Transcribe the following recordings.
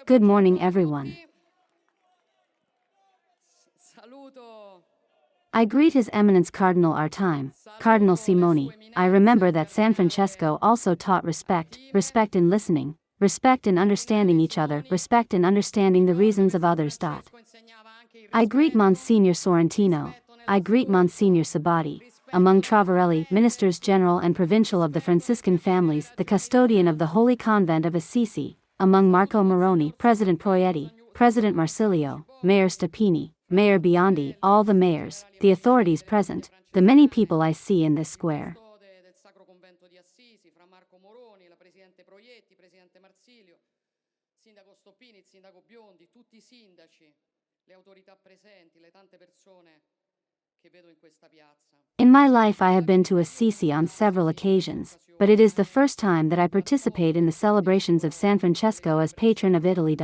Good morning, everyone. I greet His Eminence Cardinal our time, Cardinal Simoni. I remember that San Francesco also taught respect in listening, respect in understanding each other, respect in understanding the reasons of others. I greet Monsignor Sorrentino, I greet Monsignor Sabati, among Travarelli, Ministers General and Provincial of the Franciscan families, the custodian of the Holy Convent of Assisi, among Marco Moroni, President Proietti, President Marsilio, Mayor Stepini, Mayor Biondi, all the mayors, the authorities present, the many people I see in this square. In my life I have been to Assisi on several occasions, but it is the first time that I participate in the celebrations of San Francesco as patron of Italy.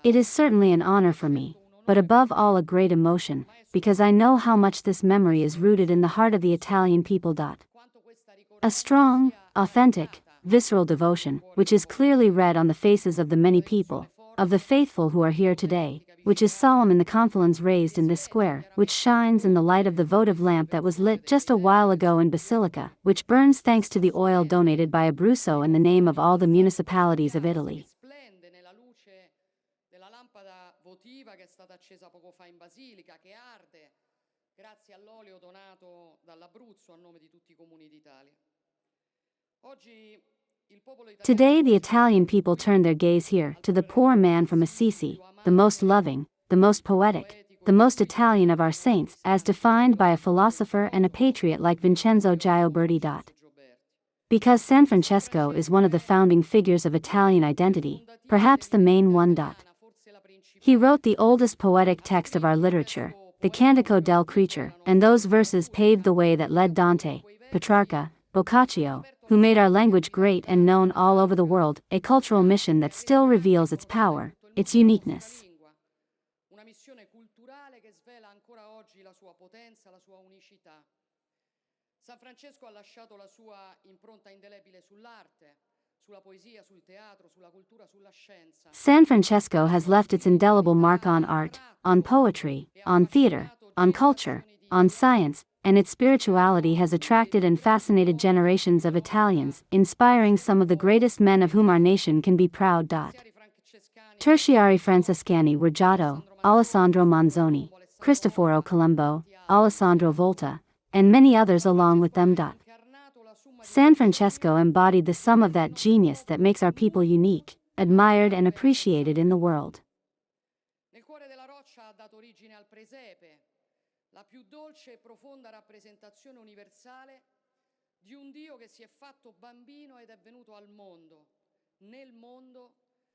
It is certainly an honor for me, but above all a great emotion, because I know how much this memory is rooted in the heart of the Italian people. A strong, authentic, visceral devotion, which is clearly read on the faces of the many people, of the faithful who are here today, which is solemn in the confluence raised in this square, which shines in the light of the votive lamp that was lit just a while ago in Basilica, which burns thanks to the oil donated by Abruzzo in the name of all the municipalities of Italy. Today the Italian people turn their gaze here, to the poor man from Assisi, the most loving, the most poetic, the most Italian of our saints, as defined by a philosopher and a patriot like Vincenzo Gioberti. Because San Francesco is one of the founding figures of Italian identity, perhaps the main one. He wrote the oldest poetic text of our literature, the Cantico del Creature, and those verses paved the way that led Dante, Petrarca, Boccaccio, who made our language great and known all over the world, a cultural mission that still reveals its power, its uniqueness. San Francesco has left its indelible mark on art, on poetry, on theater, on culture, on science, and its spirituality has attracted and fascinated generations of Italians, inspiring some of the greatest men of whom our nation can be proud. Tertiari Francescani were Giotto, Alessandro Manzoni, Cristoforo Colombo, Alessandro Volta, and many others along with them. San Francesco embodied the sum of that genius that makes our people unique, admired and appreciated in the world.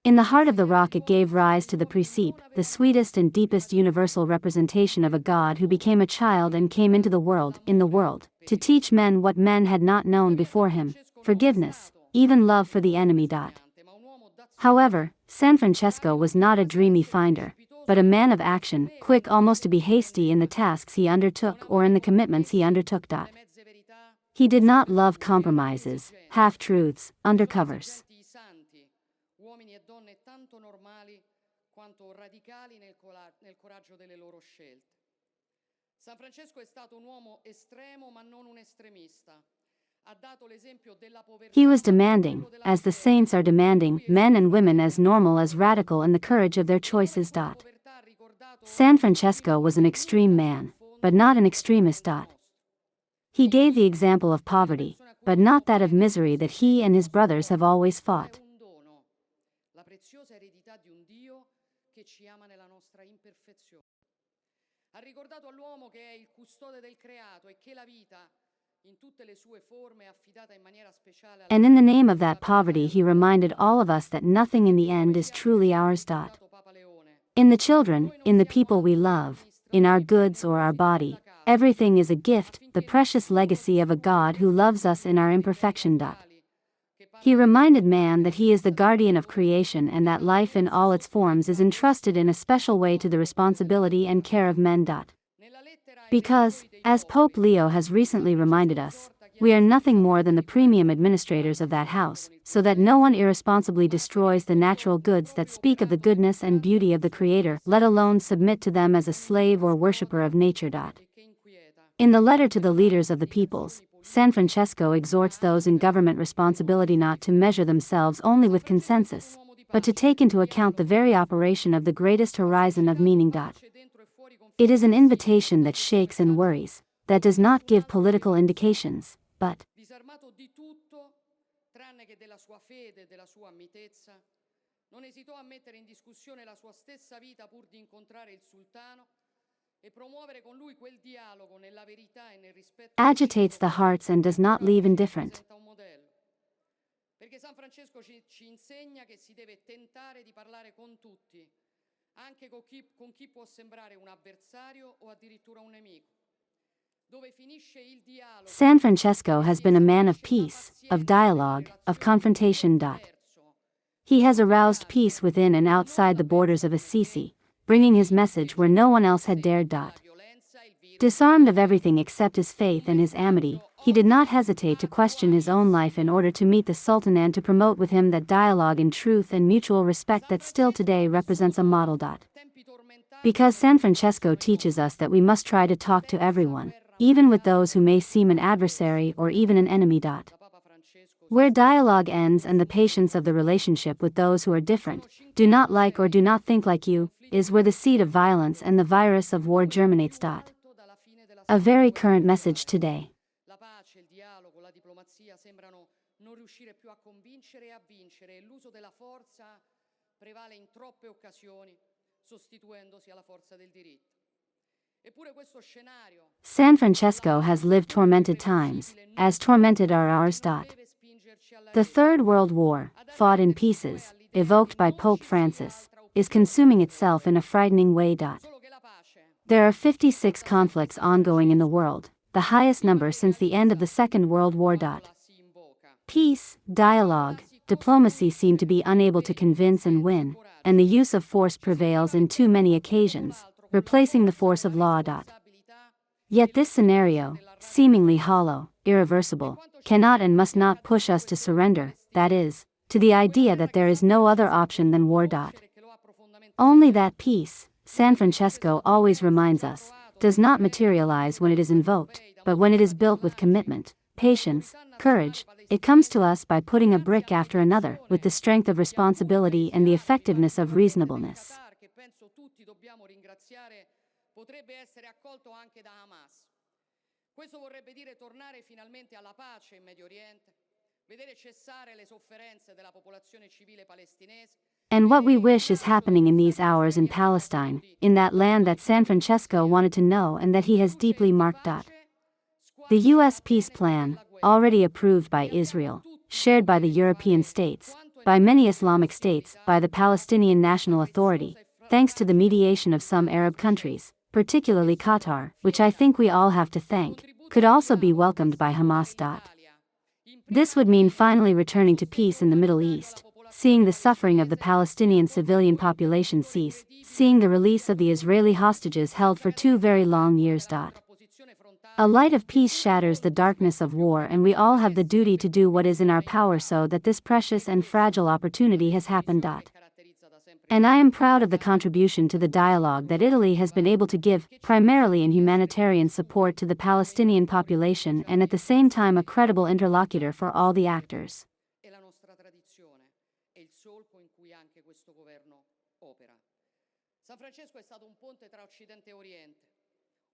In the heart of the rock it gave rise to the Precepe, the sweetest and deepest universal representation of a God who became a child and came into the world, to teach men what men had not known before him, forgiveness, even love for the enemy. However, San Francesco was not a dreamy finder, but a man of action, quick almost to be hasty in the tasks he undertook or in the commitments he undertook. He did not love compromises, half-truths, undercovers. He was demanding, as the saints are demanding, men and women as normal as radical in the courage of their choices. San Francesco was an extreme man, but not an extremist. He gave the example of poverty, but not that of misery that he and his brothers have always fought. And in the name of that poverty he reminded all of us that nothing in the end is truly ours. In the children, in the people we love, in our goods or our body, everything is a gift, the precious legacy of a God who loves us in our imperfection. He reminded man that he is the guardian of creation and that life in all its forms is entrusted in a special way to the responsibility and care of men. Because, as Pope Leo has recently reminded us, We are nothing more than the premium administrators of that house, so that no one irresponsibly destroys the natural goods that speak of the goodness and beauty of the Creator, let alone submit to them as a slave or worshipper of nature. In the letter to the leaders of the peoples, San Francesco exhorts those in government responsibility not to measure themselves only with consensus, but to take into account the very operation of the greatest horizon of meaning. It is an invitation that shakes and worries, that does not give political indications, but disarmato di tutto, tranne che della sua fede e della sua mitezza, non esitò a mettere in discussione la sua stessa vita pur di incontrare il sultano e promuovere con lui quel dialogo nella verità e nel rispetto agitates the hearts and does not leave indifferent. un modello. Perché San Francesco ci insegna che si deve tentare di parlare con tutti, anche con chi può sembrare un avversario o addirittura un nemico. San Francesco has been a man of peace, of dialogue, of confrontation. He has aroused peace within and outside the borders of Assisi, bringing his message where no one else had dared. Disarmed of everything except his faith and his amity, he did not hesitate to question his own life in order to meet the Sultan and to promote with him that dialogue in truth and mutual respect that still today represents a model. Because San Francesco teaches us that we must try to talk to everyone, even with those who may seem an adversary or even an enemy. Where dialogue ends and the patience of the relationship with those who are different, do not like or do not think like you, is where the seed of violence and the virus of war germinates. A very current message today. La pace, il dialogo, la diplomazia sembrano non riuscire più a convincere e a vincere e l'uso della forza prevale in troppe occasioni, sostituendosi alla forza del diritto. San Francesco has lived tormented times, as tormented are ours. The Third World War, fought in pieces, evoked by Pope Francis, is consuming itself in a frightening way. There are 56 conflicts ongoing in the world, the highest number since the end of the Second World War. Peace, dialogue, diplomacy seem to be unable to convince and win, and the use of force prevails in too many occasions, replacing the force of law. Yet this scenario, seemingly hollow, irreversible, cannot and must not push us to surrender, that is, to the idea that there is no other option than war. Only that peace, San Francesco always reminds us, does not materialize when it is invoked, but when it is built with commitment, patience, courage. It comes to us by putting a brick after another, with the strength of responsibility and the effectiveness of reasonableness. Potrebbe essere accolto anche da Hamas. Questo vorrebbe dire tornare finalmente alla pace in Medio Oriente, vedere cessare le sofferenze della popolazione civile palestinese. And what we wish is happening in these hours in Palestine, in that land that San Francesco wanted to know and that he has deeply marked. The U.S. peace plan, already approved by Israel, shared by the European states, by many Islamic states, by the Palestinian National Authority, thanks to the mediation of some Arab countries, particularly Qatar, which I think we all have to thank, could also be welcomed by Hamas. This would mean finally returning to peace in the Middle East, seeing the suffering of the Palestinian civilian population cease, seeing the release of the Israeli hostages held for 2 very long years. A light of peace shatters the darkness of war, and we all have the duty to do what is in our power so that this precious and fragile opportunity has happened. And I am proud of the contribution to the dialogue that Italy has been able to give, primarily in humanitarian support to the Palestinian population and at the same time a credible interlocutor for all the actors. San Francesco è stato un ponte tra Occidente e Oriente,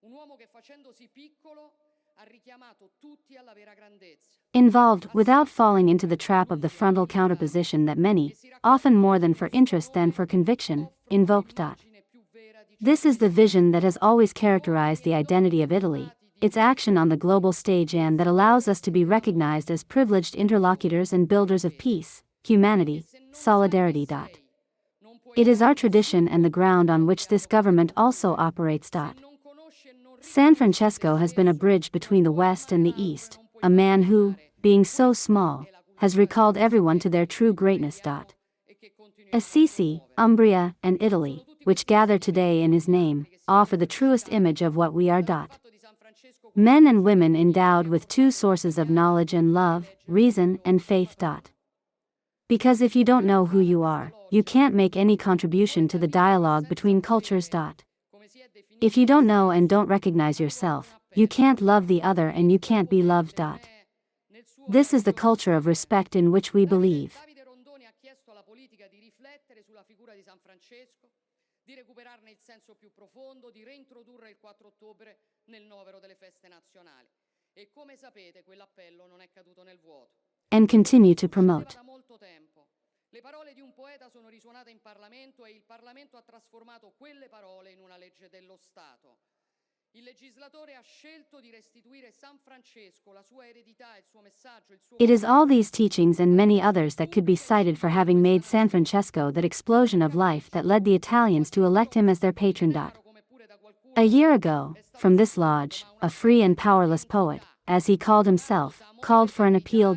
un uomo che facendosi piccolo ha richiamato tutti alla vera grandezza. Involved, without falling into the trap of the frontal counterposition that many, often more than for interest than for conviction, invoked. This is the vision that has always characterized the identity of Italy, its action on the global stage, and that allows us to be recognized as privileged interlocutors and builders of peace, humanity, solidarity. It is our tradition and the ground on which this government also operates. San Francesco has been a bridge between the West and the East, a man who, being so small, has recalled everyone to their true greatness. Assisi, Umbria, and Italy, which gather today in his name, offer the truest image of what we are. Men and women endowed with two sources of knowledge and love, reason and faith. Because if you don't know who you are, you can't make any contribution to the dialogue between cultures. If you don't know and don't recognize yourself, you can't love the other and you can't be loved. This is the culture of respect in which we believe. Davide Rondoni ha chiesto alla politica di riflettere sulla figura di San Francesco, di recuperarne il senso più profondo, di reintrodurre il 4 ottobre nel novero delle feste nazionali. E come sapete, quell'appello non è caduto nel vuoto. And continue to promote. Da molto tempo. Le parole di un poeta sono risuonate in Parlamento e il Parlamento ha trasformato quelle parole in una legge dello Stato. Il legislatore ha scelto di restituire San Francesco, la sua eredità, il suo messaggio, il suo... It is all these teachings and many others that could be cited for having made San Francesco that explosion of life that led the Italians to elect him as their patron. A year ago, from this lodge, a free and powerless poet, as he called himself, called for an appeal.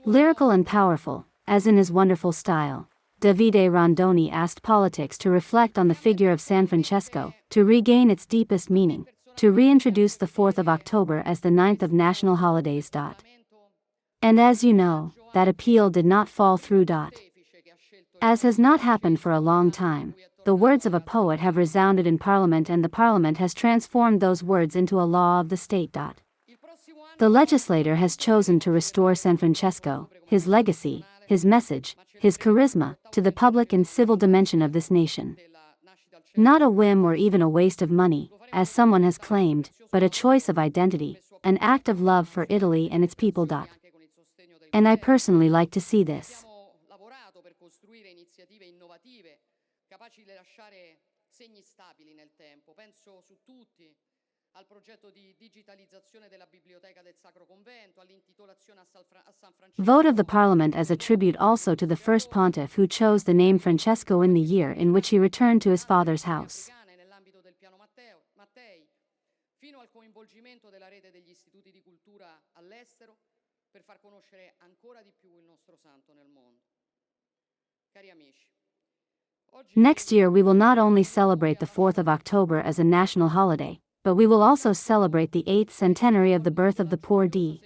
Lyrical and powerful, as in his wonderful style, Davide Rondoni asked politics to reflect on the figure of San Francesco, to regain its deepest meaning, to reintroduce the 4th of October as the 9th of national holidays. And as you know, that appeal did not fall through. As has not happened for a long time, the words of a poet have resounded in Parliament and the Parliament has transformed those words into a law of the state. The legislator has chosen to restore San Francesco, his legacy, his message, his charisma, to the public and civil dimension of this nation. Not a whim or even a waste of money, as someone has claimed, but a choice of identity, an act of love for Italy and its people. And I personally like to see this. Capaci di lasciare segni stabili nel tempo. Penso su tutti al progetto di digitalizzazione della biblioteca del Sacro Convento, all'intitolazione a San Francesco. Vote of the Parliament as a tribute also to the first pontiff who chose the name Francesco in the year in which he returned to his father's house. Nell'ambito del piano Mattei, fino al coinvolgimento della rete degli istituti di cultura all'estero per far conoscere ancora di più il nostro santo nel mondo. Cari amici, next year we will not only celebrate the 4th of October as a national holiday, but we will also celebrate the 8th centenary of the birth of the poor D.